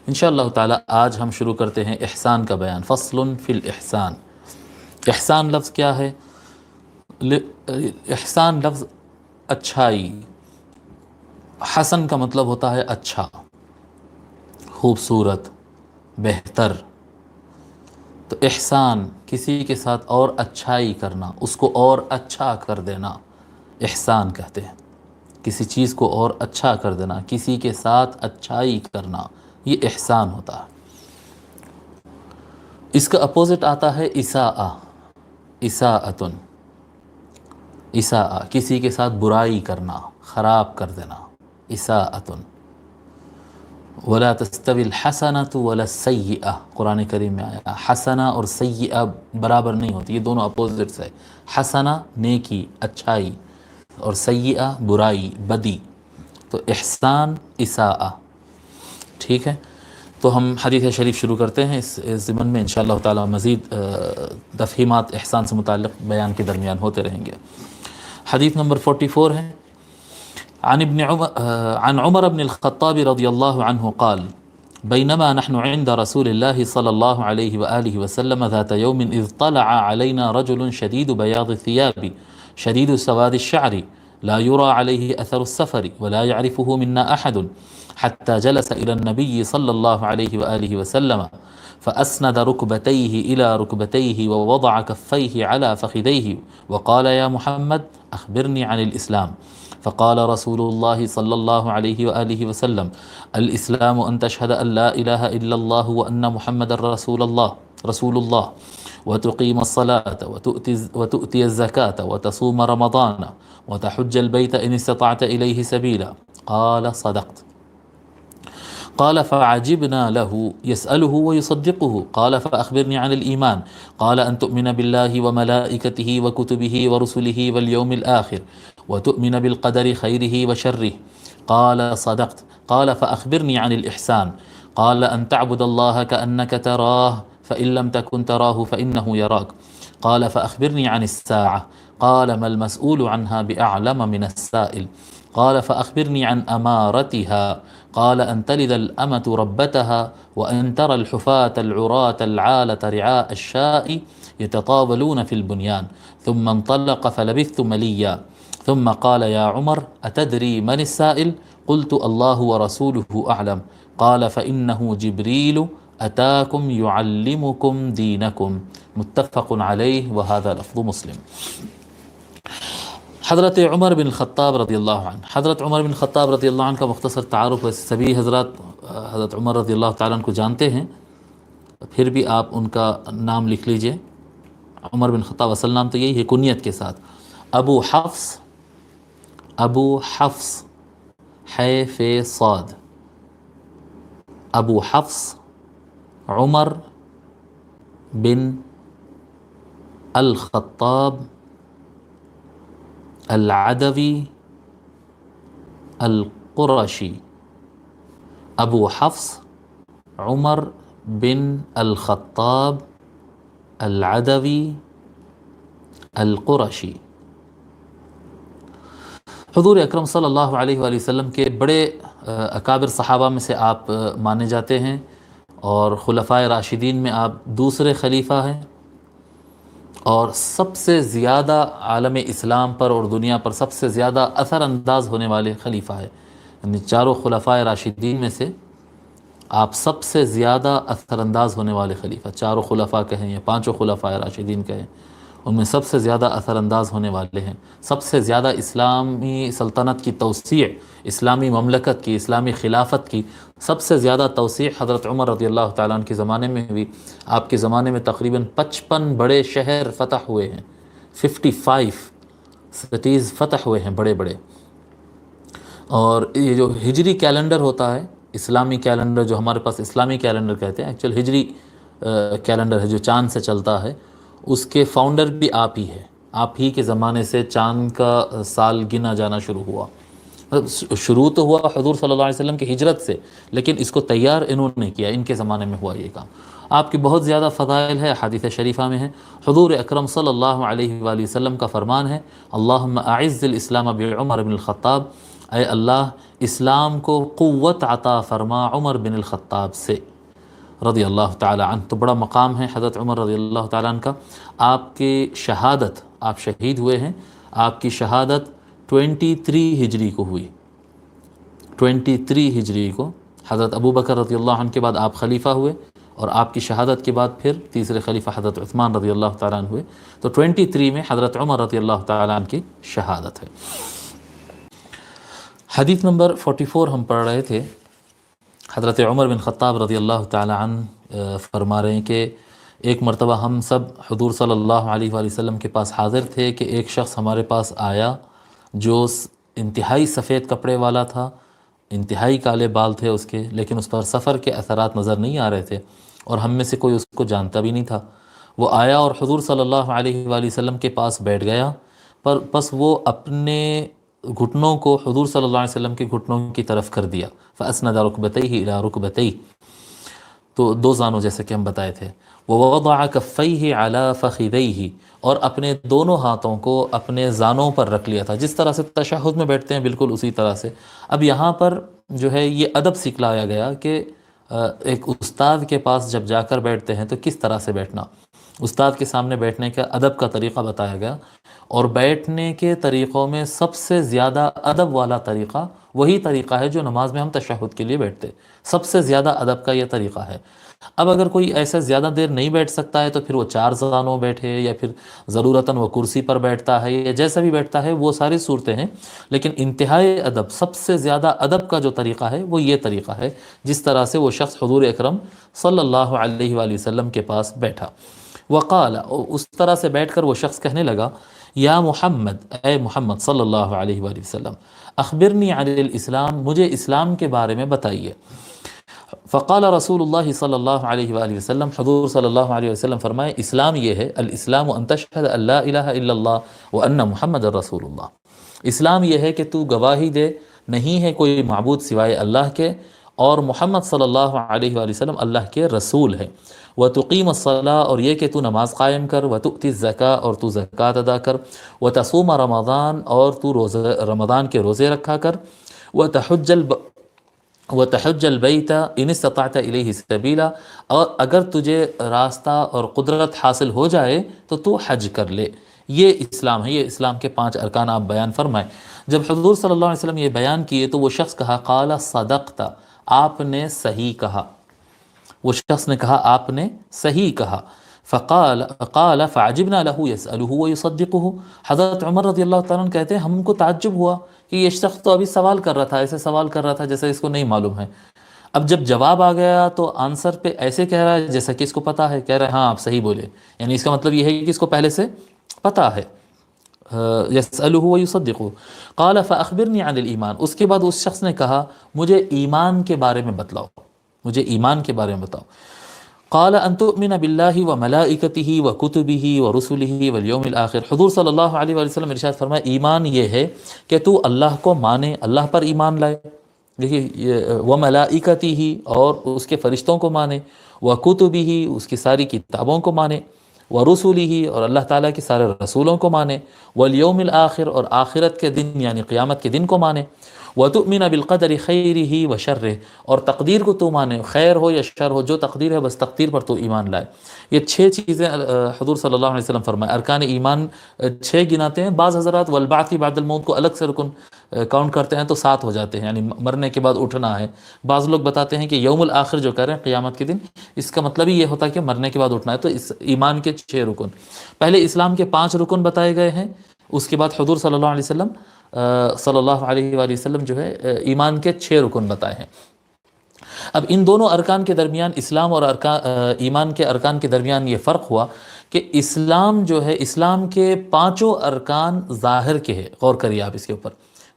انشاءاللہ تعالی آج ہم شروع کرتے ہیں احسان کا بیان۔ فصل فی الاحسان۔ احسان لفظ کیا ہے؟ احسان لفظ اچھائی، حسن کا مطلب ہوتا ہے اچھا، خوبصورت، بہتر۔ تو احسان کسی کے ساتھ اور اچھائی کرنا، اس کو اور اچھا کر دینا، احسان کہتے ہیں۔ کسی چیز کو اور اچھا کر دینا، کسی کے ساتھ اچھائی کرنا، یہ احسان ہوتا ہے۔ اس کا اپوزٹ آتا ہے اساءہ، اساءۃن، اساءہ کسی کے ساتھ برائی کرنا، خراب کر دینا، اساءۃن۔ ولا تستوی الحسنۃ ولا السیئہ، قرآن کریم میں آیا حسنہ اور سیئہ برابر نہیں ہوتی، یہ دونوں اپوزٹس ہے۔ حسنہ نیکی، اچھائی، اور سیئہ برائی، بدی۔ تو احسان، اساءہ، ٹھیک ہے۔ تو ہم حدیث شریف شروع کرتے ہیں۔ اس ضمن میں انشاءاللہ تعالی مزید تفہیمات احسان سے متعلق بیان کے درمیان ہوتے رہیں گے۔ حدیث نمبر 44 ہے، عن عمر بن الخطاب رضی اللہ عنہ قال بينما نحن عند رسول الله صلى الله عليه وآله وسلم ذات يوم إذ طلع علينا رجل شديد بياض الثياب شديد سواد الشعر لا يرى عليه أثر السفر ولا يعرفه منا أحد حتى جلس إلى النبي صلى الله عليه وآله وسلم فأسند ركبتيه إلى ركبتيه ووضع كفيه على فخذيه وقال يا محمد أخبرني عن الإسلام. فقال رسول الله صلى الله عليه وآله وسلم الإسلام أن تشهد أن لا إله إلا الله وأن محمد رسول الله وتقيم الصلاة وتؤتي الزكاة وتصوم رمضان وتحج البيت إن استطعت إليه سبيلا. قال صدقت. قال فعجبنا له يسأله ويصدقه. قال فأخبرني عن الإيمان. قال أن تؤمن بالله وملائكته وكتبه ورسله واليوم الآخر وتؤمن بالقدر خيره وشره. قال صدقت. قال فأخبرني عن الإحسان. قال أن تعبد الله كأنك تراه فإن لم تكن تراه فإنه يراك. قال فأخبرني عن الساعة. قال ما المسؤول عنها بأعلم من السائل. قال فأخبرني عن أمارتها. قال أن تلد الأمة ربتها وأن ترى الحفاة العراة العالة رعاء الشاء يتطاولون في البنيان. ثم انطلق فلبثت مليا ثم قال يا عمر أتدري من السائل؟ قلت الله ورسوله أعلم. قال فإنه جبريل أتاكم يعلمكم دينكم. متفق عليه وهذا لفظ مسلم۔ حضرت عمر بن الخطاب رضی اللہ عنہ، حضرت عمر بن الخطاب رضی اللہ عنہ کا مختصر تعارف ہے۔ سبھی حضرات حضرت عمر رضی اللہ تعالیٰ عنہ کو جانتے ہیں، پھر بھی آپ ان کا نام لکھ لیجئے۔ عمر بن الخطاب اصل نام تو یہی ہے کنیت کے ساتھ، ابو حفص، ابو حفص ح ف صاد، ابو حفص عمر بن الخطاب العدوی القرشی، ابو حفص عمر بن الخطاب العدوی القرشی۔ حضور اکرم صلی اللہ علیہ وآلہ وسلم کے بڑے اکابر صحابہ میں سے آپ مانے جاتے ہیں، اور خلفائے راشدین میں آپ دوسرے خلیفہ ہیں، اور سب سے زیادہ عالم اسلام پر اور دنیا پر سب سے زیادہ اثر انداز ہونے والے خلیفہ ہیں۔ یعنی چاروں خلفائے راشدین میں سے آپ سب سے زیادہ اثر انداز ہونے والے خلیفہ، چاروں خلفاء کہیں یا پانچوں خلفائے راشدین کہیں، ان میں سب سے زیادہ اثر انداز ہونے والے ہیں۔ سب سے زیادہ اسلامی سلطنت کی توسیع، اسلامی مملکت کی، اسلامی خلافت کی سب سے زیادہ توسیع حضرت عمر رضی اللہ تعالیٰ عنہ کے زمانے میں ہوئی۔ آپ کے زمانے میں تقریباً 55 بڑے شہر فتح ہوئے ہیں، 55 سٹیز فتح ہوئے ہیں بڑے بڑے۔ اور یہ جو ہجری کیلنڈر ہوتا ہے، اسلامی کیلنڈر جو ہمارے پاس اسلامی کیلنڈر کہتے ہیں، ایکچوئل ہجری کیلنڈر ہے جو چاند سے چلتا ہے، اس کے فاؤنڈر بھی آپ ہی ہے۔ آپ ہی کے زمانے سے چاند کا سال گنا جانا شروع ہوا۔ شروع تو ہوا حضور صلی اللہ علیہ وسلم کی ہجرت سے، لیکن اس کو تیار انہوں نے کیا، ان کے زمانے میں ہوا یہ کام۔ آپ کی بہت زیادہ فضائل ہے، حدیث شریفہ میں ہے۔ حضور اکرم صلی اللہ علیہ وآلہ وسلم کا فرمان ہے، اللہم اعز الاسلام بعمر بن الخطاب، اے اللہ اسلام کو قوت عطا فرما عمر بن الخطاب سے رضی اللہ تعالی عنہ۔ تو بڑا مقام ہے حضرت عمر رضی اللہ تعالی عنہ کا۔ آپ کی شہادت، آپ شہید ہوئے ہیں، آپ کی شہادت 23 ہجری کو ہوئی، 23 ہجری کو حضرت ابو بکر رضی اللہ عنہ کے بعد آپ خلیفہ ہوئے، اور آپ کی شہادت کے بعد پھر تیسرے خلیفہ حضرت عثمان رضی اللہ تعالیٰ عنہ ہوئے۔ تو 23 میں حضرت عمر رضی اللہ تعالیٰ عنہ کی شہادت ہے۔ حدیث نمبر 44 ہم پڑھ رہے تھے۔ حضرت عمر بن خطاب رضی اللہ تعالیٰ عنہ فرما رہے ہیں کہ ایک مرتبہ ہم سب حضور صلی اللہ علیہ وآلہ وسلم کے پاس حاضر تھے کہ ایک شخص ہمارے پاس آیا جو انتہائی سفید کپڑے والا تھا، انتہائی کالے بال تھے اس کے، لیکن اس پر سفر کے اثرات نظر نہیں آ رہے تھے، اور ہم میں سے کوئی اس کو جانتا بھی نہیں تھا۔ وہ آیا اور حضور صلی اللہ علیہ وآلہ وسلم کے پاس بیٹھ گیا، پر بس وہ اپنے گھٹنوں کو حضور صلی اللہ علیہ وسلم کے گھٹنوں کی طرف کر دیا، فَأَسْنَدَ رُكْبَتَيْهِ إِلَىٰ رُكْبَتَيْهِ، تو دو زانوں جیسے کہ ہم بتائے تھے۔ وَوَضَعَ كَفَّيْهِ عَلَىٰ فَخِذَيْهِ، اور اپنے دونوں ہاتھوں کو اپنے زانوں پر رکھ لیا تھا، جس طرح سے تشہد میں بیٹھتے ہیں بالکل اسی طرح سے۔ اب یہاں پر جو ہے یہ ادب سکھلایا گیا کہ ایک استاد کے پاس جب جا کر بیٹھتے ہیں تو کس طرح سے بیٹھنا، استاد کے سامنے بیٹھنے کا ادب کا طریقہ بتایا گیا، اور بیٹھنے کے طریقوں میں سب سے زیادہ ادب والا طریقہ وہی طریقہ ہے جو نماز میں ہم تشہد کے لیے بیٹھتے، سب سے زیادہ ادب کا یہ طریقہ ہے۔ اب اگر کوئی ایسا زیادہ دیر نہیں بیٹھ سکتا ہے تو پھر وہ 4 زانوں بیٹھے، یا پھر ضرورتاً وہ کرسی پر بیٹھتا ہے، یا جیسا بھی بیٹھتا ہے، وہ ساری صورتیں ہیں، لیکن انتہائی ادب، سب سے زیادہ ادب کا جو طریقہ ہے وہ یہ طریقہ ہے جس طرح سے وہ شخص حضور اکرم صلی اللہ علیہ وآلہ وسلم کے پاس بیٹھا۔ وقال، اس طرح سے بیٹھ کر وہ شخص کہنے لگا، یا محمد، اے محمد صلی اللہ علیہ وآلہ وسلم، اخبرنی عن الاسلام، مجھے اسلام کے بارے میں بتائیے۔ فقال رسول اللہ صلی اللہ علیہ وآلہ وسلم، حضور صلی اللہ علیہ وسلم فرمائے، اسلام یہ ہے، الاسلام ان تشہد ان لا الہ الا اللہ وان محمد رسول اللہ، اسلام یہ ہے کہ تو گواہی دے نہیں ہے کوئی معبود سوائے اللہ کے، اور محمد صلی اللہ علیہ وآلہ وسلم اللہ کے رسول ہے، وتقیم الصلاۃ، اور یہ کہ تو نماز قائم کر، وتؤتی الزکاۃ، اور تو زکوٰۃ ادا کر، وتصوم رمضان، اور تو رمضان کے روزے رکھا کر، وتحج البیت ان استطعت الیہ سبیلا، اور اگر تجھے راستہ اور قدرت حاصل ہو جائے تو تو حج کر لے۔ یہ اسلام ہے، یہ اسلام کے 5 ارکان آپ بیان فرمائیں۔ جب حضور صلی اللہ علیہ وسلم یہ بیان کیے تو وہ شخص کہا، قال صدقت، آپ نے صحیح کہا، وہ شخص نے کہا آپ نے صحیح کہا۔ قال فعجبنا له يسأله ويصدقه، حضرت عمر رضی اللہ تعالیٰ عنہ کہتے ہیں ہم کو تعجب ہوا کہ یہ شخص تو ابھی سوال کر رہا تھا، ایسے سوال کر رہا تھا جیسے اس کو نہیں معلوم ہے، اب جب جواب آ گیا تو آنسر پہ ایسے کہہ رہا ہے جیسا کہ اس کو پتا ہے، کہہ رہا ہے ہاں آپ صحیح بولے، یعنی اس کا مطلب یہ ہے کہ اس کو پہلے سے پتا ہے۔ یسألہ ویصدقہ۔ قال فاخبرنی عن الایمان، اس کے بعد اس شخص نے کہا مجھے ایمان کے بارے میں بتلاؤ، مجھے ایمان کے بارے میں بتاؤ۔ قال ان تؤمن باللہ وملائکتہ وکتبہ ورسلہ والیوم الآخر، حضور صلی اللہ علیہ وآلہ وسلم ارشاد فرمایا ایمان یہ ہے کہ تو اللہ کو مانے، اللہ پر ایمان لائے، دیکھیے وملائکتہ، اور اس کے فرشتوں کو مانے، وکتبہ، اس کی ساری کتابوں کو مانے، ورسلہ، اور اللہ تعالیٰ کے سارے رسولوں کو مانے، والیوم الآخر، اور آخرت کے دن یعنی قیامت کے دن کو مانے، وتؤمن بالقدر خیرہ وشرہ، اور تقدیر کو تو مانے، خیر ہو یا شر ہو، جو تقدیر ہے بس تقدیر پر تو ایمان لائے۔ یہ 6 چیزیں حضور صلی اللہ علیہ وسلم فرمائے، ارکان ایمان 6 گناتے ہیں، بعض حضرات والبعث بعد الموت کو الگ سے رکن کاؤنٹ کرتے ہیں تو 7 ہو جاتے ہیں، یعنی مرنے کے بعد اٹھنا ہے۔ بعض لوگ بتاتے ہیں کہ یوم الآخر جو کہہ رہے ہیں قیامت کے دن، اس کا مطلب ہی یہ ہوتا ہے کہ مرنے کے بعد اٹھنا ہے۔ تو اس ایمان کے 6 رکن، پہلے اسلام کے 5 رکن بتائے گئے ہیں، اس کے بعد حضور صلی اللہ علیہ وسلم صلی اللہ علیہ وآلہ وسلم جو ہے ایمان کے 6 رکن بتائے ہیں۔ اب ان دونوں ارکان کے درمیان، اسلام اور ایمان کے ارکان کے درمیان یہ فرق ہوا کہ اسلام جو ہے، اسلام کے 5 ارکان ظاہر کے ہیں، غور کریے آپ اس کے اوپر،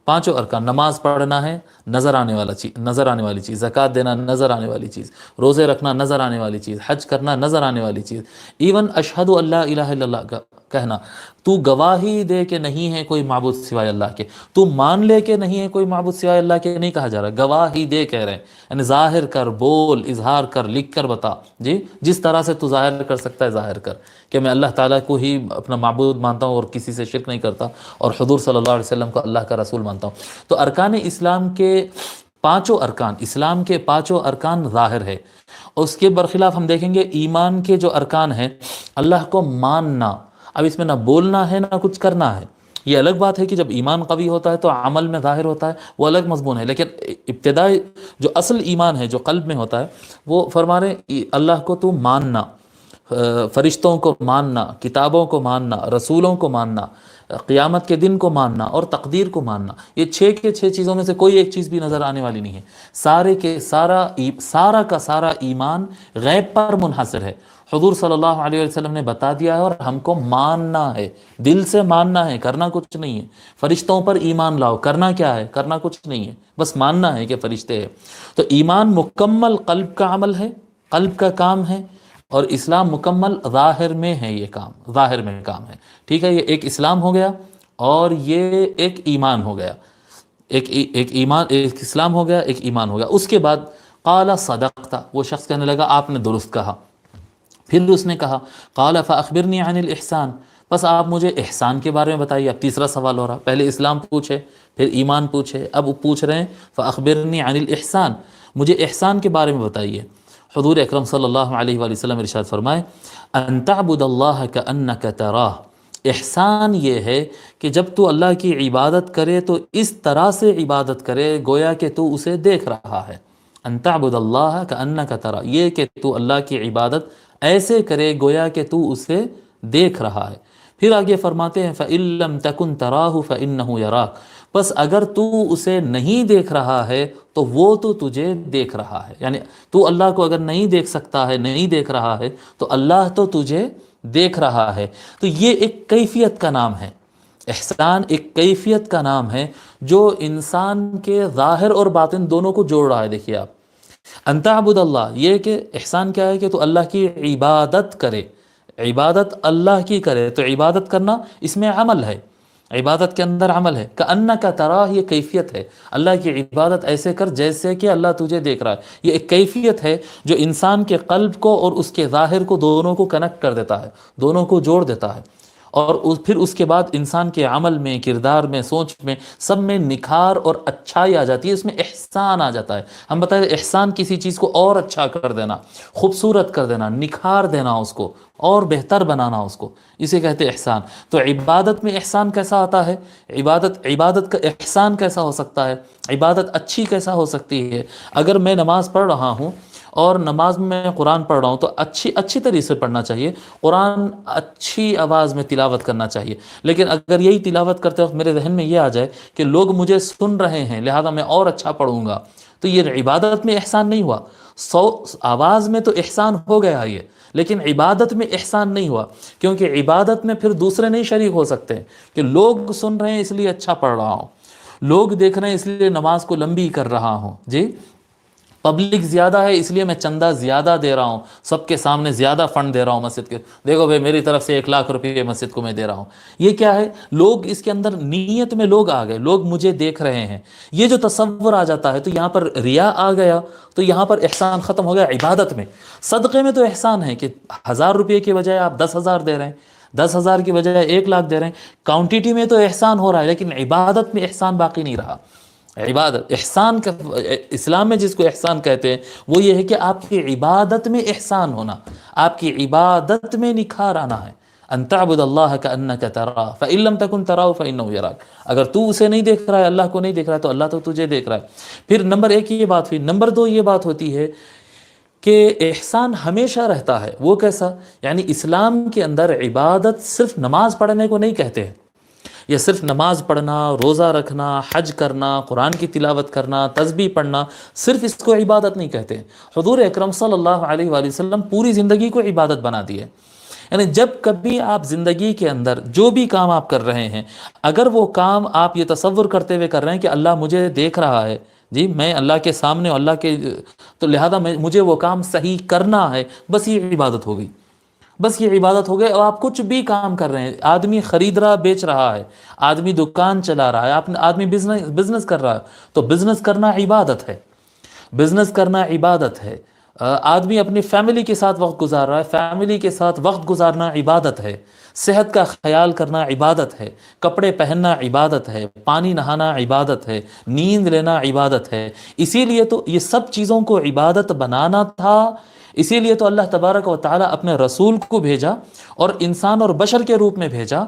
5 ارکان، نماز پڑھنا ہے نظر آنے والی چیز، زکوٰۃ دینا نظر آنے والی چیز، روزے رکھنا نظر آنے والی چیز، حج کرنا نظر آنے والی چیز، ایون اشہد ان لا الہ الا اللہ کہنا، تو گواہی دے کہ نہیں ہے کوئی معبود سوائے اللہ کے، تو مان لے کہ نہیں ہے کوئی معبود سوائے اللہ کے نہیں کہا جا رہا، گواہی دے کہہ رہے ہیں، یعنی ظاہر کر، بول، اظہار کر، لکھ کر بتا، جی جس طرح سے تو ظاہر کر سکتا ہے ظاہر کر کہ میں اللہ تعالیٰ کو ہی اپنا معبود مانتا ہوں اور کسی سے شرک نہیں کرتا، اور حضور صلی اللہ علیہ وسلم کو اللہ کا رسول مانتا ہوں. تو ارکان اسلام کے پانچوں ارکان، اسلام کے پانچوں ارکان ظاہر ہے. اس کے برخلاف ہم دیکھیں گے ایمان کے جو ارکان ہیں، اللہ کو ماننا، اب اس میں نہ بولنا ہے نہ کچھ کرنا ہے. یہ الگ بات ہے کہ جب ایمان قوی ہوتا ہے تو عمل میں ظاہر ہوتا ہے، وہ الگ مضمون ہے. لیکن ابتدائی جو اصل ایمان ہے جو قلب میں ہوتا ہے، وہ فرما رہے ہیں اللہ کو تو ماننا، فرشتوں کو ماننا، کتابوں کو ماننا، رسولوں کو ماننا، قیامت کے دن کو ماننا اور تقدیر کو ماننا. یہ 6 کے 6 چیزوں میں سے کوئی ایک چیز بھی نظر آنے والی نہیں ہے. سارے کے سارا کا سارا ایمان غیب پر منحصر ہے. حضور صلی اللہ علیہ وسلم نے بتا دیا ہے اور ہم کو ماننا ہے، دل سے ماننا ہے، کرنا کچھ نہیں ہے. فرشتوں پر ایمان لاؤ، کرنا کیا ہے؟ کرنا کچھ نہیں ہے، بس ماننا ہے کہ فرشتے ہیں. تو ایمان مکمل قلب کا عمل ہے، قلب کا کام ہے، اور اسلام مکمل ظاہر میں ہے. یہ کام ظاہر میں کام ہے. ٹھیک ہے، یہ ایک اسلام ہو گیا اور یہ ایک ایمان ہو گیا. ایک اسلام ہو گیا، ایک ایمان ہو گیا. اس کے بعد قال صدقت، وہ شخص کہنے لگا آپ نے درست کہا. پھر اس نے کہا قال فاخبرنی عن الاحسان، بس آپ مجھے احسان کے بارے میں بتائیے. اب تیسرا سوال ہو رہا، پہلے اسلام پوچھے، پھر ایمان پوچھے، اب پوچھ رہے ہیں فاخبرنی عن الاحسان، مجھے احسان کے بارے میں بتائیے. حضور اکرم صلی اللہ علیہ وآلہ وسلم ارشاد فرمائے ان تعبد اللہ کأنک تراہ، احسان یہ ہے کہ جب تو اللہ کی عبادت کرے تو اس طرح سے عبادت کرے گویا کہ تو اسے دیکھ رہا ہے. ان تعبد اللہ کأنک تراہ، یہ کہ تو اللہ کی عبادت ایسے کرے گویا کہ تو اسے دیکھ رہا ہے. پھر آگے فرماتے ہیں فَإِن لَمْ تَكُنْ تَرَاهُ فَإِنَّهُ يَرَاكَ، بس اگر تو اسے نہیں دیکھ رہا ہے تو وہ تو تجھے دیکھ رہا ہے. یعنی تو اللہ کو اگر نہیں دیکھ سکتا ہے، نہیں دیکھ رہا ہے، تو اللہ تو تجھے دیکھ رہا ہے. تو یہ ایک کیفیت کا نام ہے. احسان ایک کیفیت کا نام ہے جو انسان کے ظاہر اور باطن دونوں کو جوڑ رہا ہے. دیکھیے آپ، ان تعبد اللہ، یہ کہ احسان کیا ہے کہ تو اللہ کی عبادت کرے، عبادت اللہ کی کرے. تو عبادت کرنا اس میں عمل ہے، عبادت کے اندر عمل ہے. کأنک تراہ، یہ کیفیت ہے. اللہ کی عبادت ایسے کر جیسے کہ اللہ تجھے دیکھ رہا ہے. یہ ایک کیفیت ہے جو انسان کے قلب کو اور اس کے ظاہر کو دونوں کو کنیکٹ کر دیتا ہے، دونوں کو جوڑ دیتا ہے. اور پھر اس کے بعد انسان کے عمل میں، کردار میں، سوچ میں، سب میں نکھار اور اچھائی آ جاتی ہے. اس میں احسان آ جاتا ہے. ہم بتائیں احسان کسی چیز کو اور اچھا کر دینا، خوبصورت کر دینا، نکھار دینا، اس کو اور بہتر بنانا، اس کو، اسے کہتے ہیں احسان. تو عبادت میں احسان کیسا آتا ہے؟ عبادت کا احسان کیسا ہو سکتا ہے؟ عبادت اچھی کیسا ہو سکتی ہے؟ اگر میں نماز پڑھ رہا ہوں اور نماز میں قرآن پڑھ رہا ہوں تو اچھی طریقے سے پڑھنا چاہیے، قرآن اچھی آواز میں تلاوت کرنا چاہیے. لیکن اگر یہی تلاوت کرتے وقت میرے ذہن میں یہ آ جائے کہ لوگ مجھے سن رہے ہیں لہذا میں اور اچھا پڑھوں گا، تو یہ عبادت میں احسان نہیں ہوا. آواز میں تو احسان ہو گیا یہ، لیکن عبادت میں احسان نہیں ہوا، کیونکہ عبادت میں پھر دوسرے نہیں شریک ہو سکتے کہ لوگ سن رہے ہیں اس لیے اچھا پڑھ رہا ہوں، لوگ دیکھ رہے ہیں اس لیے نماز کو لمبی کر رہا ہوں، جی پبلک زیادہ ہے اس لیے میں چندہ زیادہ دے رہا ہوں، سب کے سامنے زیادہ فنڈ دے رہا ہوں مسجد کے، دیکھو بھائی میری طرف سے 1,00,000 روپے مسجد کو میں دے رہا ہوں. یہ کیا ہے؟ لوگ اس کے اندر نیت میں لوگ آ گئے، لوگ مجھے دیکھ رہے ہیں. یہ جو تصور آ جاتا ہے تو یہاں پر ریا آ گیا، تو یہاں پر احسان ختم ہو گیا. عبادت میں، صدقے میں تو احسان ہے کہ 1,000 روپے کے بجائے آپ 10,000 دے رہے ہیں، 10,000 کی بجائے 1,00,000 دے رہے ہیں. کوانٹٹی میں تو احسان ہو رہا ہے، لیکن عبادت میں احسان باقی نہیں رہا. عبادت، احسان کا اسلام میں جس کو احسان کہتے ہیں وہ یہ ہے کہ آپ کی عبادت میں احسان ہونا، آپ کی عبادت میں نکھار آنا ہے. ان تعبد اللہ کأنک تراہ فإن لم تکن تراہ فإنہ یراک، اگر تو اسے نہیں دیکھ رہا ہے، اللہ کو نہیں دیکھ رہا ہے، تو اللہ تو تجھے دیکھ رہا ہے. پھر نمبر 1 یہ بات ہوئی. نمبر 2 یہ بات ہوتی ہے کہ احسان ہمیشہ رہتا ہے. وہ کیسا؟ یعنی اسلام کے اندر عبادت صرف نماز پڑھنے کو نہیں کہتے ہیں، یہ صرف نماز پڑھنا، روزہ رکھنا، حج کرنا، قرآن کی تلاوت کرنا، تسبیح پڑھنا، صرف اس کو عبادت نہیں کہتے ہیں. حضور اکرم صلی اللہ علیہ وآلہ وسلم پوری زندگی کو عبادت بنا دی ہے. یعنی جب کبھی آپ زندگی کے اندر جو بھی کام آپ کر رہے ہیں، اگر وہ کام آپ یہ تصور کرتے ہوئے کر رہے ہیں کہ اللہ مجھے دیکھ رہا ہے، جی میں اللہ کے سامنے، اللہ کے، تو لہذا مجھے وہ کام صحیح کرنا ہے، بس یہ عبادت ہو گئی. بس یہ عبادت ہو گئے. اور آپ کچھ بھی کام کر رہے ہیں، آدمی خرید رہا بیچ رہا ہے، آدمی دکان چلا رہا ہے، آدمی بزنس کر رہا ہے، تو بزنس کرنا عبادت ہے، بزنس کرنا عبادت ہے. آدمی اپنی فیملی کے ساتھ وقت گزار رہا ہے، فیملی کے ساتھ وقت گزارنا عبادت ہے، صحت کا خیال کرنا عبادت ہے، کپڑے پہننا عبادت ہے، پانی نہانا عبادت ہے، نیند لینا عبادت ہے۔ اسی لیے تو یہ سب چیزوں کو عبادت بنانا تھا، اسی لیے تو اللہ تبارک و تعالیٰ اپنے رسول کو بھیجا اور انسان اور بشر کے روپ میں بھیجا،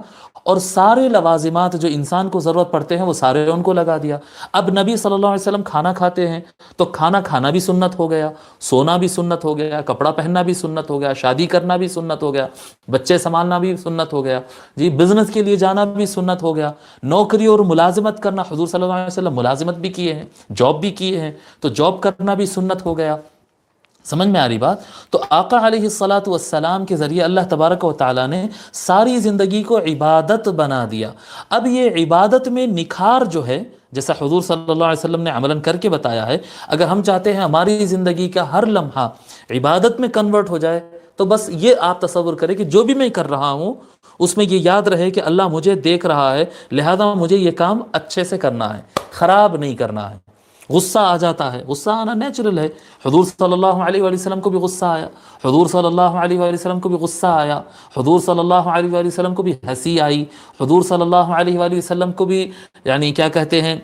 اور سارے لوازمات جو انسان کو ضرورت پڑتے ہیں وہ سارے ان کو لگا دیا۔ اب نبی صلی اللہ علیہ وسلم کھانا کھاتے ہیں تو کھانا کھانا بھی سنت ہو گیا، سونا بھی سنت ہو گیا، کپڑا پہننا بھی سنت ہو گیا، شادی کرنا بھی سنت ہو گیا، بچے سنبھالنا بھی سنت ہو گیا، جی بزنس کے لیے جانا بھی سنت ہو گیا، نوکری اور ملازمت کرنا، حضور صلی اللہ علیہ وسلم ملازمت بھی کیے ہیں، جاب بھی کیے ہیں، تو جاب کرنا بھی سنت ہو گیا۔ سمجھ میں آ رہی بات؟ تو آقا علیہ الصلاۃ والسلام کے ذریعے اللہ تبارک و تعالیٰ نے ساری زندگی کو عبادت بنا دیا۔ اب یہ عبادت میں نکھار جو ہے، جیسا حضور صلی اللہ علیہ وسلم نے عملاً کر کے بتایا ہے، اگر ہم چاہتے ہیں ہماری زندگی کا ہر لمحہ عبادت میں کنورٹ ہو جائے، تو بس یہ آپ تصور کریں کہ جو بھی میں کر رہا ہوں اس میں یہ یاد رہے کہ اللہ مجھے دیکھ رہا ہے، لہذا مجھے یہ کام اچھے سے کرنا ہے، خراب نہیں کرنا ہے۔ غصہ آ جاتا ہے، غصہ آنا نیچرل ہے، حضور صلی اللہ علیہ وآلہ وسلم کو بھی غصہ آیا، حضور صلی اللہ علیہ وآلہ وسلم کو بھی غصہ آیا، حضور صلی اللہ علیہ وآلہ وسلم کو بھی ہنسی آئی، حضور صلی اللہ علیہ وآلہ وسلم کو بھی یعنی کیا کہتے ہیں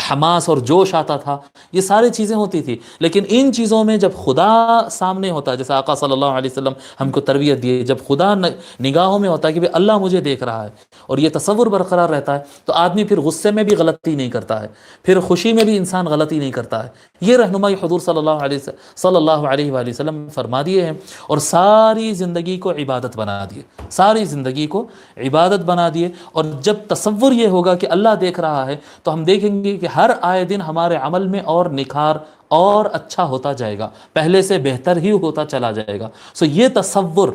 حماس اور جوش آتا تھا، یہ ساری چیزیں ہوتی تھی۔ لیکن ان چیزوں میں جب خدا سامنے ہوتا ہے، جیسے آقا صلی اللہ علیہ وسلم ہم کو تربیت دیے، جب خدا نگاہوں میں ہوتا ہے کہ بھئی اللہ مجھے دیکھ رہا ہے اور یہ تصور برقرار رہتا ہے، تو آدمی پھر غصے میں بھی غلطی نہیں کرتا ہے، پھر خوشی میں بھی انسان غلطی نہیں کرتا ہے۔ یہ رہنمائی حضور صلی اللہ علیہ وآلہ وسلم فرما دیے ہیں، اور ساری زندگی کو عبادت بنا دیے، ساری زندگی کو عبادت بنا دیے۔ اور جب تصور یہ ہوگا کہ اللہ دیکھ رہا ہے، تو ہم دیکھیں گے کہ ہر آئے دن ہمارے عمل میں اور نکھار اور اچھا ہوتا جائے گا، پہلے سے بہتر ہی ہوتا چلا جائے گا۔ یہ تصور،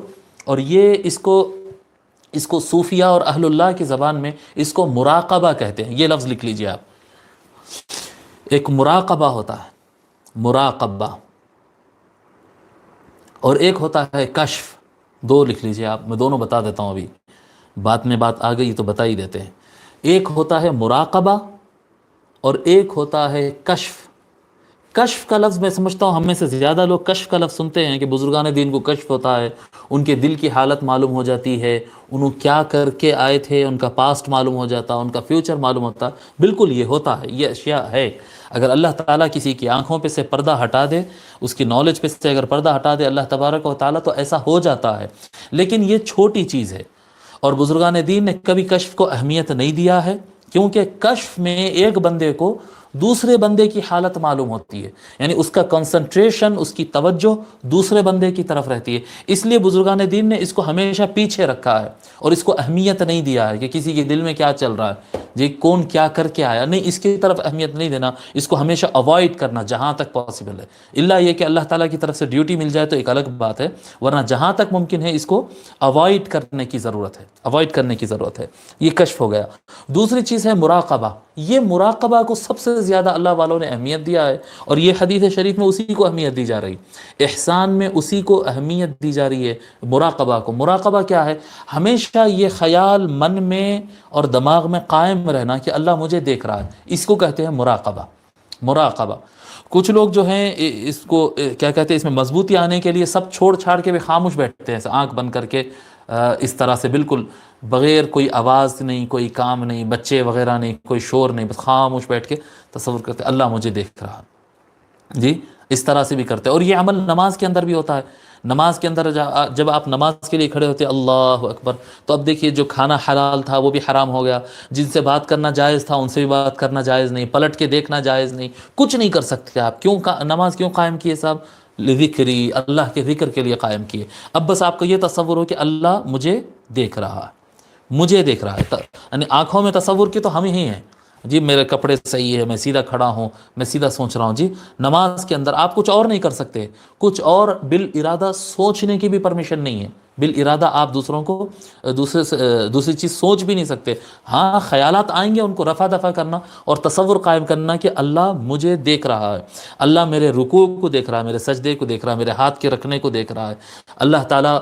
اور یہ اس کو صوفیہ اور اہل اللہ کی زبان میں اس کو مراقبہ کہتے ہیں۔ یہ لفظ لکھ لیجئے آپ، ایک مراقبہ ہوتا ہے، مراقبہ، اور ایک ہوتا ہے کشف۔ دو لکھ لیجئے آپ، میں دونوں بتا دیتا ہوں، ابھی بات میں بات آ گئی تو بتا ہی دیتے ہیں۔ ایک ہوتا ہے مراقبہ اور ایک ہوتا ہے کشف۔ کشف کا لفظ میں سمجھتا ہوں ہم میں سے زیادہ لوگ کشف کا لفظ سنتے ہیں کہ بزرگان دین کو کشف ہوتا ہے، ان کے دل کی حالت معلوم ہو جاتی ہے، انہوں کیا کر کے آئے تھے، ان کا پاسٹ معلوم ہو جاتا، ان کا فیوچر معلوم ہوتا۔ بالکل یہ ہوتا ہے، یہ اشیاء ہے۔ اگر اللہ تعالیٰ کسی کی آنکھوں پہ سے پردہ ہٹا دے، اس کی نالج پہ سے اگر پردہ ہٹا دے اللہ تبارک و تعالیٰ، تو ایسا ہو جاتا ہے، لیکن یہ چھوٹی چیز ہے۔ اور بزرگان دین نے کبھی کشف کو اہمیت نہیں دیا ہے، کیونکہ کشف میں ایک بندے کو دوسرے بندے کی حالت معلوم ہوتی ہے، یعنی اس کا کنسنٹریشن، اس کی توجہ دوسرے بندے کی طرف رہتی ہے۔ اس لیے بزرگان دین نے اس کو ہمیشہ پیچھے رکھا ہے اور اس کو اہمیت نہیں دیا ہے کہ کسی کے دل میں کیا چل رہا ہے، جی کون کیا کر کے آیا، نہیں، اس کی طرف اہمیت نہیں دینا، اس کو ہمیشہ اوائڈ کرنا جہاں تک پاسبل ہے۔ الا یہ کہ اللہ تعالیٰ کی طرف سے ڈیوٹی مل جائے تو ایک الگ بات ہے، ورنہ جہاں تک ممکن ہے اس کو اوائڈ کرنے کی ضرورت ہے، اوائڈ کرنے کی ضرورت ہے۔ یہ کشف ہو گیا۔ دوسری چیز ہے مراقبہ۔ یہ مراقبہ کو سب سے زیادہ اللہ والوں نے اہمیت دیا ہے، اور یہ حدیث شریف میں اسی کو اہمیت دی جا رہی، احسان میں اسی کو اہمیت دی جا رہی ہے، مراقبہ کو۔ مراقبہ کیا ہے؟ ہمیشہ یہ خیال من میں اور دماغ میں قائم رہنا کہ اللہ مجھے دیکھ رہا ہے، اس کو کہتے ہیں مراقبہ۔ مراقبہ۔ کچھ لوگ جو ہیں اس کو کیا کہتے ہیں، اس میں مضبوطی آنے کے لیے سب چھوڑ چھاڑ کے بھی خاموش بیٹھتے ہیں، آنکھ بند کر کے، اس طرح سے بالکل بغیر کوئی آواز نہیں، کوئی کام نہیں، بچے وغیرہ نہیں، کوئی شور نہیں، بس خاموش بیٹھ کے تصور کرتے اللہ مجھے دیکھ رہا، جی اس طرح سے بھی کرتے ہیں۔ اور یہ عمل نماز کے اندر بھی ہوتا ہے۔ نماز کے اندر جب آپ نماز کے لیے کھڑے ہوتے اللہ اکبر، تو اب دیکھیے جو کھانا حلال تھا وہ بھی حرام ہو گیا، جن سے بات کرنا جائز تھا ان سے بھی بات کرنا جائز نہیں، پلٹ کے دیکھنا جائز نہیں، کچھ نہیں کر سکتے آپ۔ کیوں نماز کیوں قائم کیے صاحب؟ لذکری، اللہ کے ذکر کے لیے قائم کیے۔ اب بس آپ کا یہ تصور ہو کہ اللہ مجھے دیکھ رہا ہے، مجھے دیکھ رہا ہے، یعنی آنکھوں میں تصور کے تو ہم ہی ہیں، جی میرے کپڑے صحیح ہے، میں سیدھا کھڑا ہوں، میں سیدھا سوچ رہا ہوں۔ جی نماز کے اندر آپ کچھ اور نہیں کر سکتے، کچھ اور بالارادہ سوچنے کی بھی پرمیشن نہیں ہے، بالارادہ آپ دوسروں کو دوسری چیز سوچ بھی نہیں سکتے. ہاں خیالات آئیں گے، ان کو رفع دفع کرنا اور تصور قائم کرنا کہ اللہ مجھے دیکھ رہا ہے، اللہ میرے رکوع کو دیکھ رہا ہے، میرے سجدے کو دیکھ رہا ہے، میرے ہاتھ کے رکھنے کو دیکھ رہا ہے، اللہ تعالیٰ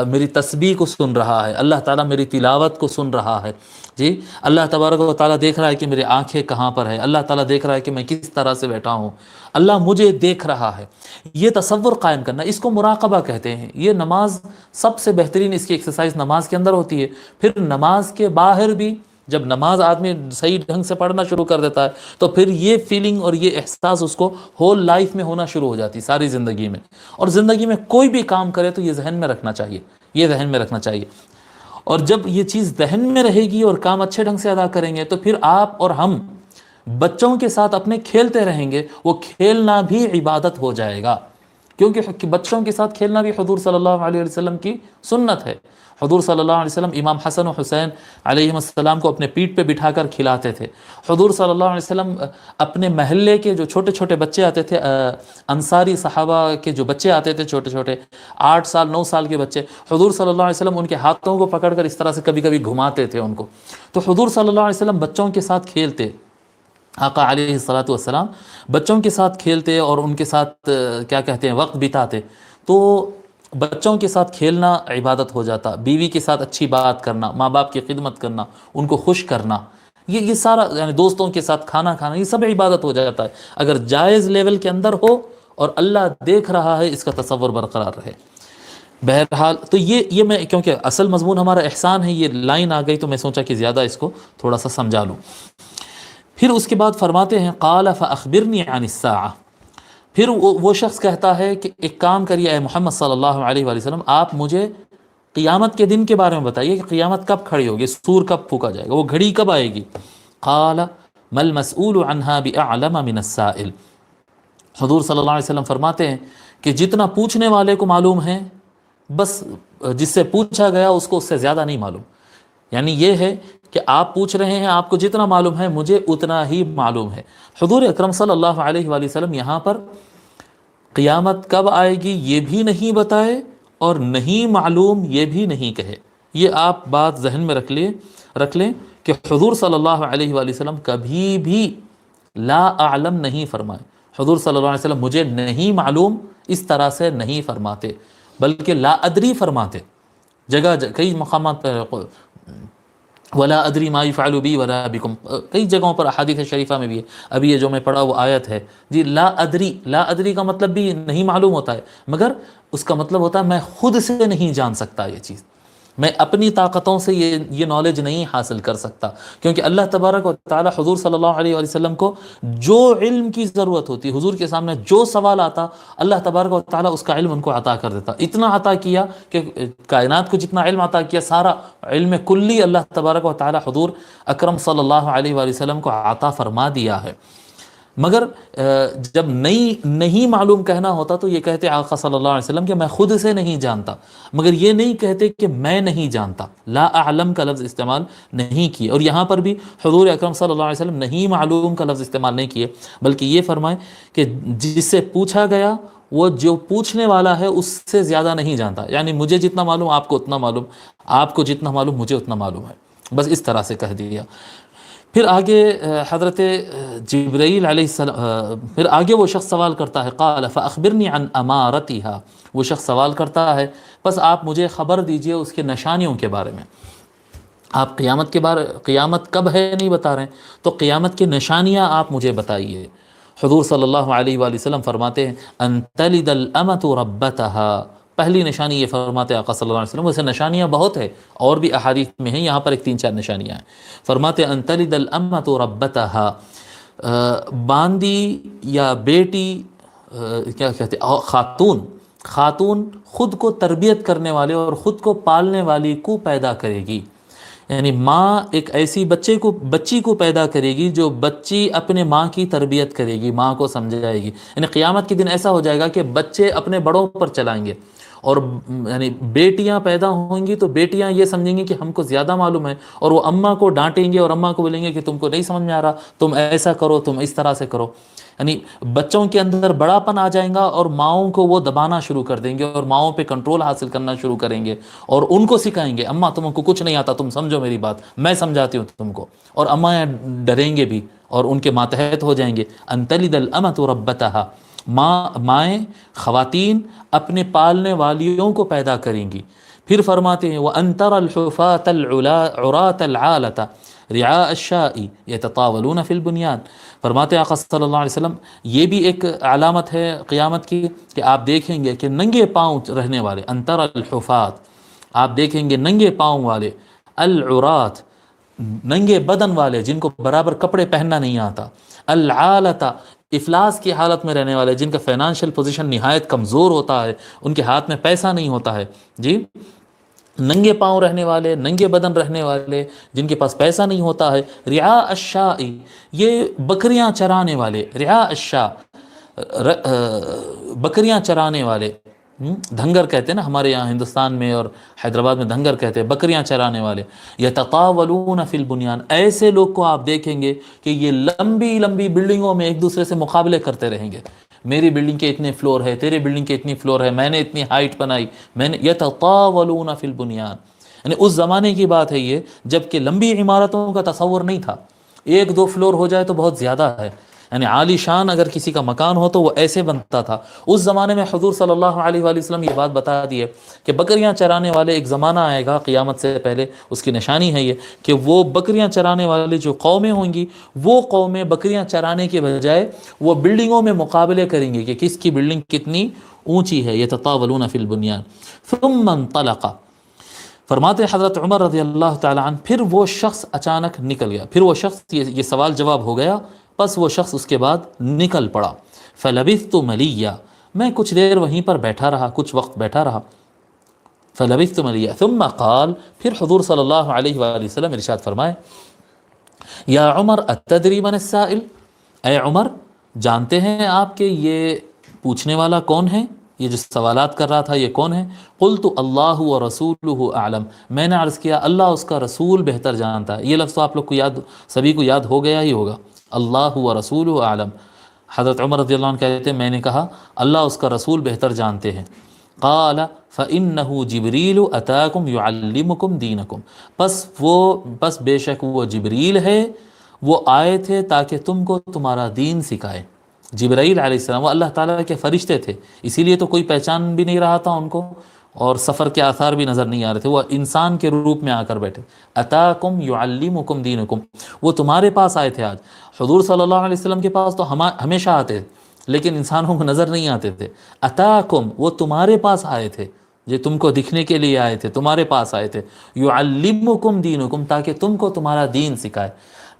میری تسبیح کو سن رہا ہے، اللہ تعالیٰ میری تلاوت کو سن رہا ہے. جی اللہ تبارک و تعالیٰ دیکھ رہا ہے کہ میری آنکھیں کہاں پر ہے، اللہ تعالیٰ دیکھ رہا ہے کہ میں کس طرح سے بیٹھا ہوں، اللہ مجھے دیکھ رہا ہے. یہ تصور قائم کرنا، اس کو مراقبہ کہتے ہیں. یہ نماز سب سے بہترین اس کی ایکسرسائز نماز کے اندر ہوتی ہے. پھر نماز کے باہر بھی جب نماز آدمی صحیح ڈھنگ سے پڑھنا شروع کر دیتا ہے تو پھر یہ فیلنگ اور یہ احساس اس کو ہول لائف میں ہونا شروع ہو جاتی، ساری زندگی میں. اور زندگی میں کوئی بھی کام کرے تو یہ ذہن میں رکھنا چاہیے، یہ ذہن میں رکھنا چاہیے. اور جب یہ چیز ذہن میں رہے گی اور کام اچھے ڈھنگ سے ادا کریں گے تو پھر آپ اور ہم بچوں کے ساتھ اپنے کھیلتے رہیں گے، وہ کھیلنا بھی عبادت ہو جائے گا. کیونکہ بچوں کے ساتھ کھیلنا بھی حضور صلی اللہ علیہ وسلم کی سنت ہے. حضور صلی اللہ علیہ وسلم امام حسن و حسین علیہ السلام کو اپنے پیٹھ پہ بٹھا کر کھلاتے تھے. حضور صلی اللہ علیہ وسلم اپنے محلے کے جو چھوٹے چھوٹے بچے آتے تھے، انصاری صحابہ کے جو بچے آتے تھے چھوٹے چھوٹے 8 سال 9 سال کے بچے، حضور صلی اللہ علیہ وسلم ان کے ہاتھوں کو پکڑ کر اس طرح سے کبھی کبھی گھماتے تھے ان کو. تو حضور صلی اللہ علیہ وسلم بچوں کے ساتھ کھیلتے، آقا علیہ الصلوۃ والسلام بچوں کے ساتھ کھیلتے اور ان کے ساتھ کیا کہتے ہیں وقت بتاتے. تو بچوں کے ساتھ کھیلنا عبادت ہو جاتا. بیوی کے ساتھ اچھی بات کرنا، ماں باپ کی خدمت کرنا، ان کو خوش کرنا، یہ سارا، یعنی دوستوں کے ساتھ کھانا کھانا، یہ سب عبادت ہو جاتا ہے اگر جائز لیول کے اندر ہو اور اللہ دیکھ رہا ہے، اس کا تصور برقرار رہے. بہرحال تو یہ میں، کیونکہ اصل مضمون ہمارا احسان ہے، یہ لائن آ گئی تو میں سوچا کہ زیادہ اس کو تھوڑا سا سمجھا لوں. پھر اس کے بعد فرماتے ہیں قال فاخبرنی عن الساعہ. پھر وہ شخص کہتا ہے کہ ایک کام کریے اے محمد صلی اللہ علیہ وآلہ وسلم، آپ مجھے قیامت کے دن کے بارے میں بتائیے کہ قیامت کب کھڑی ہوگی، سور کب پھونکا جائے گا، وہ گھڑی کب آئے گی. قال ما المسؤول عنها بأعلم من السائل. حضور صلی اللہ علیہ وسلم فرماتے ہیں کہ جتنا پوچھنے والے کو معلوم ہے، بس جس سے پوچھا گیا اس کو اس سے زیادہ نہیں معلوم. یعنی یہ ہے کہ آپ پوچھ رہے ہیں، آپ کو جتنا معلوم ہے مجھے اتنا ہی معلوم ہے. حضور اکرم صلی اللہ علیہ وآلہ وسلم یہاں پر قیامت کب آئے گی یہ بھی نہیں بتائے اور نہیں معلوم یہ بھی نہیں کہے. یہ آپ بات ذہن میں رکھ لیں کہ حضور صلی اللہ علیہ وآلہ وسلم کبھی بھی لا اعلم نہیں فرمائے. حضور صلی اللہ علیہ وسلم مجھے نہیں معلوم اس طرح سے نہیں فرماتے، بلکہ لا ادری فرماتے. جگہ کئی مقامات پر ولا ادری ما یفعل بی ولا بکم، کئی جگہوں پر احادیث شریفہ میں بھی ہے. ابھی یہ جو میں پڑھا وہ آیت ہے جی، لا ادری کا مطلب بھی نہیں معلوم ہوتا ہے، مگر اس کا مطلب ہوتا ہے میں خود سے نہیں جان سکتا یہ چیز، میں اپنی طاقتوں سے یہ نالج نہیں حاصل کر سکتا. کیونکہ اللہ تبارک و تعالی حضور صلی اللہ علیہ وآلہ وسلم کو جو علم کی ضرورت ہوتی، حضور کے سامنے جو سوال آتا، اللہ تبارک و تعالی اس کا علم ان کو عطا کر دیتا. اتنا عطا کیا کہ کائنات کو جتنا علم عطا کیا، سارا علم کلی اللہ تبارک و تعالی حضور اکرم صلی اللہ علیہ وآلہ وسلم کو عطا فرما دیا ہے. مگر جب نہیں معلوم کہنا ہوتا تو یہ کہتے آقا صلی اللہ علیہ وسلم کہ میں خود سے نہیں جانتا، مگر یہ نہیں کہتے کہ میں نہیں جانتا. لا اعلم کا لفظ استعمال نہیں کیے. اور یہاں پر بھی حضور اکرم صلی اللہ علیہ وسلم نہیں معلوم کا لفظ استعمال نہیں کیے، بلکہ یہ فرمائے کہ جس سے پوچھا گیا وہ جو پوچھنے والا ہے اس سے زیادہ نہیں جانتا. یعنی مجھے جتنا معلوم آپ کو اتنا معلوم، آپ کو جتنا معلوم مجھے اتنا معلوم ہے، بس اس طرح سے کہہ دیا. پھر آگے حضرت جبرائیل علیہ السلام، پھر آگے وہ شخص سوال کرتا ہے قال فاخبرنی عن امارتها. وہ شخص سوال کرتا ہے بس آپ مجھے خبر دیجئے اس کے نشانیوں کے بارے میں. آپ قیامت کب ہے نہیں بتا رہے ہیں، تو قیامت کی نشانیاں آپ مجھے بتائیے. حضور صلی اللہ علیہ وآلہ وسلم فرماتے ہیں ان تلد الامۃ ربتها. پہلی نشانی یہ فرماتے آقا صلی اللہ علیہ وسلم. ویسے نشانیاں بہت ہے اور بھی احادیث میں ہیں، یہاں پر ایک 3-4 نشانیاں ہیں. فرماتے ان تلد الامۃ ربتها، باندی یا بیٹی کیا کہتے خاتون خود کو تربیت کرنے والے اور خود کو پالنے والی کو پیدا کرے گی. یعنی ماں ایک ایسی بچی کو پیدا کرے گی جو بچی اپنے ماں کی تربیت کرے گی، ماں کو سمجھائے گی. یعنی قیامت کے دن ایسا ہو جائے گا کہ بچے اپنے بڑوں پر چلائیں گے، اور یعنی بیٹیاں پیدا ہوں گی تو بیٹیاں یہ سمجھیں گی کہ ہم کو زیادہ معلوم ہے، اور وہ اماں کو ڈانٹیں گے اور اماں کو بولیں گے کہ تم کو نہیں سمجھ میں آ رہا، تم ایسا کرو، تم اس طرح سے کرو. یعنی بچوں کے اندر بڑا پن آ جائے گا، اور ماؤں کو وہ دبانا شروع کر دیں گے اور ماؤں پہ کنٹرول حاصل کرنا شروع کریں گے، اور ان کو سکھائیں گے اماں تم کو کچھ نہیں آتا، تم سمجھو میری بات، میں سمجھاتی ہوں تم کو. اور اماں ڈریں گے بھی اور ان کے ماتحت ہو جائیں گے. ان تلد الامۃ ربتہا، مائیں خواتین اپنے پالنے والیوں کو پیدا کریں گی. پھر فرماتے ہیں وَأَن تَرَى الْحُفَاةَ الْعُرَاةَ الْعَالَةَ رِعَاءَ الشَّاءِ يَتَطَاوَلُونَ فِي الْبُنْيَانِ. فرماتے آقا صلی اللہ علیہ وسلم یہ بھی ایک علامت ہے قیامت کی کہ آپ دیکھیں گے کہ ننگے پاؤں رہنے والے، ان تَرَى الْحُفَاةَ، آپ دیکھیں گے ننگے پاؤں والے، العرات ننگے بدن والے جن کو برابر کپڑے پہننا نہیں آتا، العالتا افلاس کی حالت میں رہنے والے جن کا فائنانشیل پوزیشن نہایت کمزور ہوتا ہے، ان کے ہاتھ میں پیسہ نہیں ہوتا ہے. جی، ننگے پاؤں رہنے والے، ننگے بدن رہنے والے جن کے پاس پیسہ نہیں ہوتا ہے. رعاء الشاء، یہ بکریاں چرانے والے، رعاء الشاء بکریاں چرانے والے، دھنگر کہتے ہیں نا ہمارے یہاں ہندوستان میں اور حیدرآباد میں دھنگر کہتے ہیں، بکریاں چرانے والے. یتطاولون فی البنیان، ایسے لوگ کو آپ دیکھیں گے کہ یہ لمبی لمبی بلڈنگوں میں ایک دوسرے سے مقابلے کرتے رہیں گے، میری بلڈنگ کے اتنے فلور ہے، تیرے بلڈنگ کے اتنی فلور ہے، میں نے اتنی ہائٹ بنائی، میں نے. یتطاولون فی البنیان، یعنی اس زمانے کی بات ہے یہ جب کہ لمبی عمارتوں کا تصور نہیں تھا، ایک دو فلور ہو جائے تو بہت زیادہ ہے. یعنی عالی شان اگر کسی کا مکان ہو تو وہ ایسے بنتا تھا. اس زمانے میں حضور صلی اللہ علیہ وآلہ وسلم یہ بات بتا دی ہے کہ بکریاں چرانے والے ایک زمانہ آئے گا قیامت سے پہلے، اس کی نشانی ہے یہ کہ وہ بکریاں چرانے والے جو قومیں ہوں گی، وہ قومیں بکریاں چرانے کے بجائے وہ بلڈنگوں میں مقابلے کریں گے کہ کس کی بلڈنگ کتنی اونچی ہے. یتطاولون فی البنیان ثم انطلق، فرماتے حضرت عمر رضی اللہ تعالی عنہ پھر وہ شخص اچانک نکل گیا، پھر وہ شخص، یہ سوال جواب ہو گیا، پس وہ شخص اس کے بعد نکل پڑا. فلبثت ملیا، میں کچھ دیر وہیں پر بیٹھا رہا، کچھ وقت بیٹھا رہا. فلبثت ملیا ثم قال، پھر حضور صلی اللہ علیہ وآلہ وسلم ارشاد فرمائے یا عمر اتدری من السائل، اے عمر جانتے ہیں آپ کہ یہ پوچھنے والا کون ہے، یہ جو سوالات کر رہا تھا یہ کون ہے؟ قلت اللہ ورسولہ اعلم، میں نے عرض کیا اللہ اس کا رسول بہتر جانتا ہے. یہ لفظ تو آپ لوگ کو سبھی کو یاد ہو گیا ہی ہوگا، اللہ ورسولہ اعلم. حضرت عمر رضی اللہ عنہ کہتے ہیں میں نے کہا اللہ اس کا رسول بہتر جانتے ہیں. قال فإنه جبریل اتاکم یعلمکم دینکم، پس بے شک وہ جبریل ہے، وہ آئے تھے تاکہ تم کو تمہارا دین سکھائے. جبرائیل علیہ السلام وہ اللہ تعالیٰ کے فرشتے تھے، اسی لیے تو کوئی پہچان بھی نہیں رہا تھا ان کو، اور سفر کے آثار بھی نظر نہیں آ رہے تھے، وہ انسان کے روپ میں آ کر بیٹھے. اتاکم یعلمکم دینکم، وہ تمہارے پاس آئے تھے. آج حضور صلی اللہ علیہ وسلم کے پاس تو ہمیشہ آتے لیکن انسانوں کو نظر نہیں آتے تھے. اتاکم، وہ تمہارے پاس آئے تھے، یہ تم کو دکھنے کے لیے آئے تھے، تمہارے پاس آئے تھے. یعلمکم دینکم، تاکہ تم کو تمہارا دین سکھائے.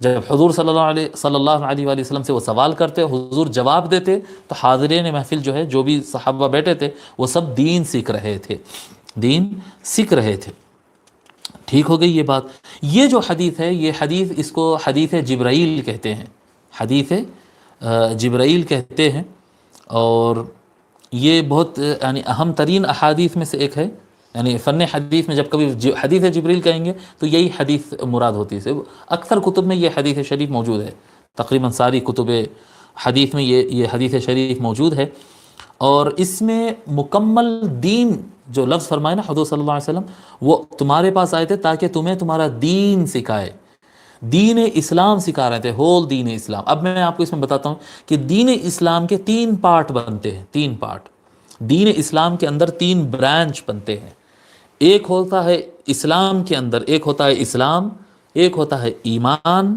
جب حضور صلی اللہ علیہ وآلہ وسلم سے وہ سوال کرتے، حضور جواب دیتے، تو حاضرین محفل جو ہے، جو بھی صحابہ بیٹھے تھے، وہ سب دین سیکھ رہے تھے، دین سیکھ رہے تھے. ٹھیک ہو گئی یہ بات. یہ جو حدیث ہے، یہ حدیث اس کو حدیث جبرائیل کہتے ہیں، حدیث جبرائیل کہتے ہیں، اور یہ بہت یعنی اہم ترین احادیث میں سے ایک ہے. یعنی فن حدیث میں جب کبھی حدیث جبریل کہیں گے تو یہی حدیث مراد ہوتی ہے. اکثر کتب میں یہ حدیث شریف موجود ہے، تقریباً ساری کتب حدیث میں یہ حدیث شریف موجود ہے. اور اس میں مکمل دین جو لفظ فرمائے نا حضور صلی اللہ علیہ وسلم، وہ تمہارے پاس آئے تھے تاکہ تمہیں تمہارا دین سکھائے. دین اسلام سکھا رہے تھے، ہول دین اسلام. اب میں آپ کو اس میں بتاتا ہوں کہ دین اسلام کے 3 پارٹ بنتے ہیں، 3 پارٹ. دین اسلام کے اندر 3 برانچ بنتے ہیں. ایک ہوتا ہے اسلام کے اندر، ایک ہوتا ہے اسلام، ایک ہوتا ہے ایمان،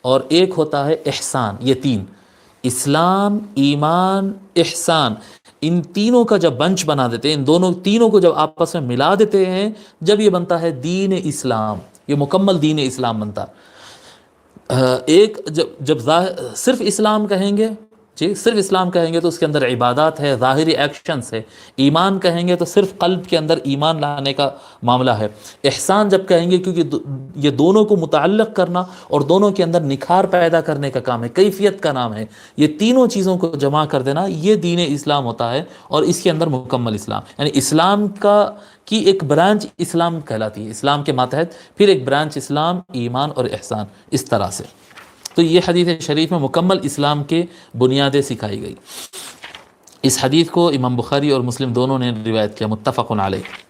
اور ایک ہوتا ہے احسان. یہ 3، اسلام، ایمان، احسان، ان تینوں کا جب بنچ بنا دیتے ہیں، ان تینوں کو جب آپس میں ملا دیتے ہیں، جب یہ بنتا ہے دین اسلام، یہ مکمل دین اسلام بنتا. ایک جب صرف اسلام کہیں گے، جی صرف اسلام کہیں گے تو اس کے اندر عبادات ہے، ظاہری ایکشنز ہے. ایمان کہیں گے تو صرف قلب کے اندر ایمان لانے کا معاملہ ہے. احسان جب کہیں گے کیونکہ یہ دونوں کو متعلق کرنا اور دونوں کے اندر نکھار پیدا کرنے کا کام ہے، کیفیت کا نام ہے. یہ تینوں چیزوں کو جمع کر دینا یہ دین اسلام ہوتا ہے، اور اس کے اندر مکمل اسلام یعنی اسلام کی ایک برانچ اسلام کہلاتی ہے. اسلام کے ماتحت پھر ایک برانچ اسلام، ایمان اور احسان، اس طرح سے. تو یہ حدیث شریف میں مکمل اسلام کے بنیادیں سکھائی گئی. اس حدیث کو امام بخاری اور مسلم دونوں نے روایت کیا، متفق علیہ.